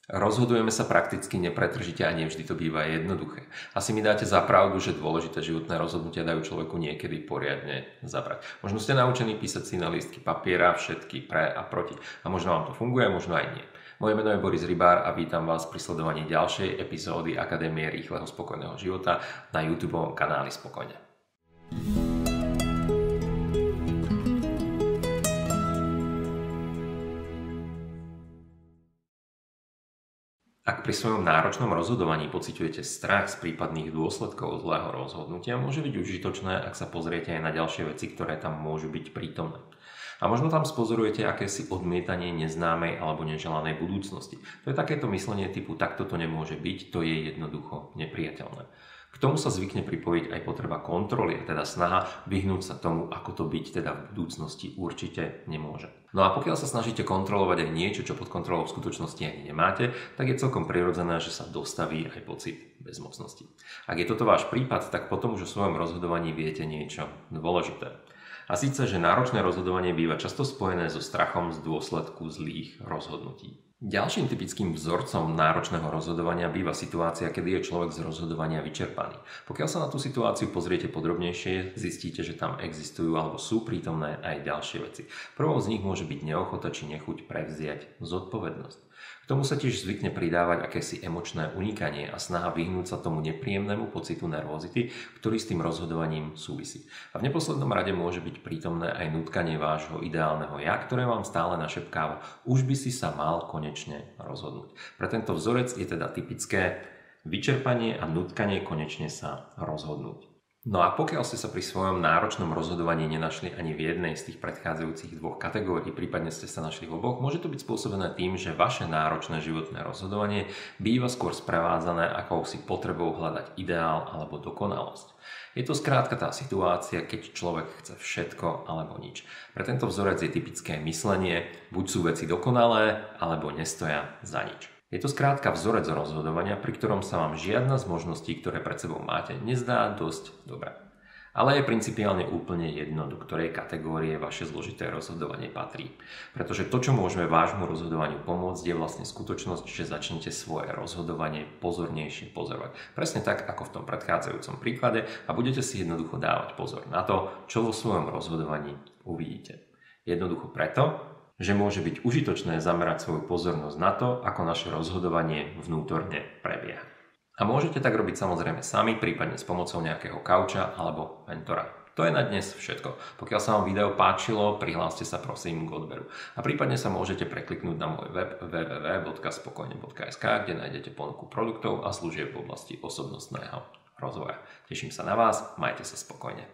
Rozhodujeme sa prakticky nepretržite a nevždy to býva jednoduché. Asi mi dáte za pravdu, že dôležité životné rozhodnutia dajú človeku niekedy poriadne zabrať. Možno ste naučení písať si na lístky papiera všetky pre a proti. A možno vám to funguje, možno aj nie. Moje meno je Boris Rybár a vítam vás pri sledovaní ďalšej epizódy Akadémie rýchleho spokojného života na YouTube kanáli Spokojne. Ak pri svojom náročnom rozhodovaní pociťujete strach z prípadných dôsledkov zlého rozhodnutia, môže byť užitočné, ak sa pozriete aj na ďalšie veci, ktoré tam môžu byť prítomné. A možno tam spozorujete akési odmietanie neznámej alebo neželanej budúcnosti. To je takéto myslenie typu takto to nemôže byť, to je jednoducho nepriateľné. K tomu sa zvykne pripojiť aj potreba kontroly, a teda snaha vyhnúť sa tomu, ako to byť teda v budúcnosti určite nemôže. No a pokiaľ sa snažíte kontrolovať aj niečo, čo pod kontrolou v skutočnosti ani nemáte, tak je celkom prirodzené, že sa dostaví aj pocit bezmocnosti. Ak je toto váš prípad, tak potom už o svojom rozhodovaní viete niečo dôležité. A síce, že náročné rozhodovanie býva často spojené so strachom z dôsledku zlých rozhodnutí. Ďalším typickým vzorcom náročného rozhodovania býva situácia, kedy je človek z rozhodovania vyčerpaný. Pokiaľ sa na tú situáciu pozriete podrobnejšie, zistíte, že tam existujú alebo sú prítomné aj ďalšie veci. Prvou z nich môže byť neochota či nechuť prevziať zodpovednosť. K tomu sa tiež zvykne pridávať akési emočné unikanie a snaha vyhnúť sa tomu nepríjemnému pocitu nervozity, ktorý s tým rozhodovaním súvisí. A v neposlednom rade môže byť prítomné aj nutkanie vášho ideálneho ja, ktoré vám stále našepkáva, už by si sa mal konečne rozhodnúť. Pre tento vzorec je teda typické vyčerpanie a nutkanie konečne sa rozhodnúť. No a pokiaľ ste sa pri svojom náročnom rozhodovaní nenašli ani v jednej z tých predchádzajúcich dvoch kategórií, prípadne ste sa našli v oboch, môže to byť spôsobené tým, že vaše náročné životné rozhodovanie býva skôr sprevádzané akousi potrebou hľadať ideál alebo dokonalosť. Je to skrátka tá situácia, keď človek chce všetko alebo nič. Pre tento vzorec je typické myslenie, buď sú veci dokonalé, alebo nestoja za nič. Je to skrátka vzorec rozhodovania, pri ktorom sa vám žiadna z možností, ktoré pred sebou máte, nezdá dosť dobré. Ale je principiálne úplne jedno, do ktorej kategórie vaše zložité rozhodovanie patrí. Pretože to, čo môžeme vášmu rozhodovaniu pomôcť, je vlastne skutočnosť, že začnete svoje rozhodovanie pozornejšie pozorovať. Presne tak, ako v tom predchádzajúcom príklade a budete si jednoducho dávať pozor na to, čo vo svojom rozhodovaní uvidíte. Jednoducho preto, že môže byť užitočné zamerať svoju pozornosť na to, ako naše rozhodovanie vnútorne prebieha. A môžete tak robiť samozrejme sami, prípadne s pomocou nejakého kauča alebo mentora. To je na dnes všetko. Pokiaľ sa vám video páčilo, prihláste sa prosím k odberu. A prípadne sa môžete prekliknúť na môj web www.spokojne.sk, kde nájdete ponuku produktov a služieb v oblasti osobnostného rozvoja. Teším sa na vás, majte sa spokojne.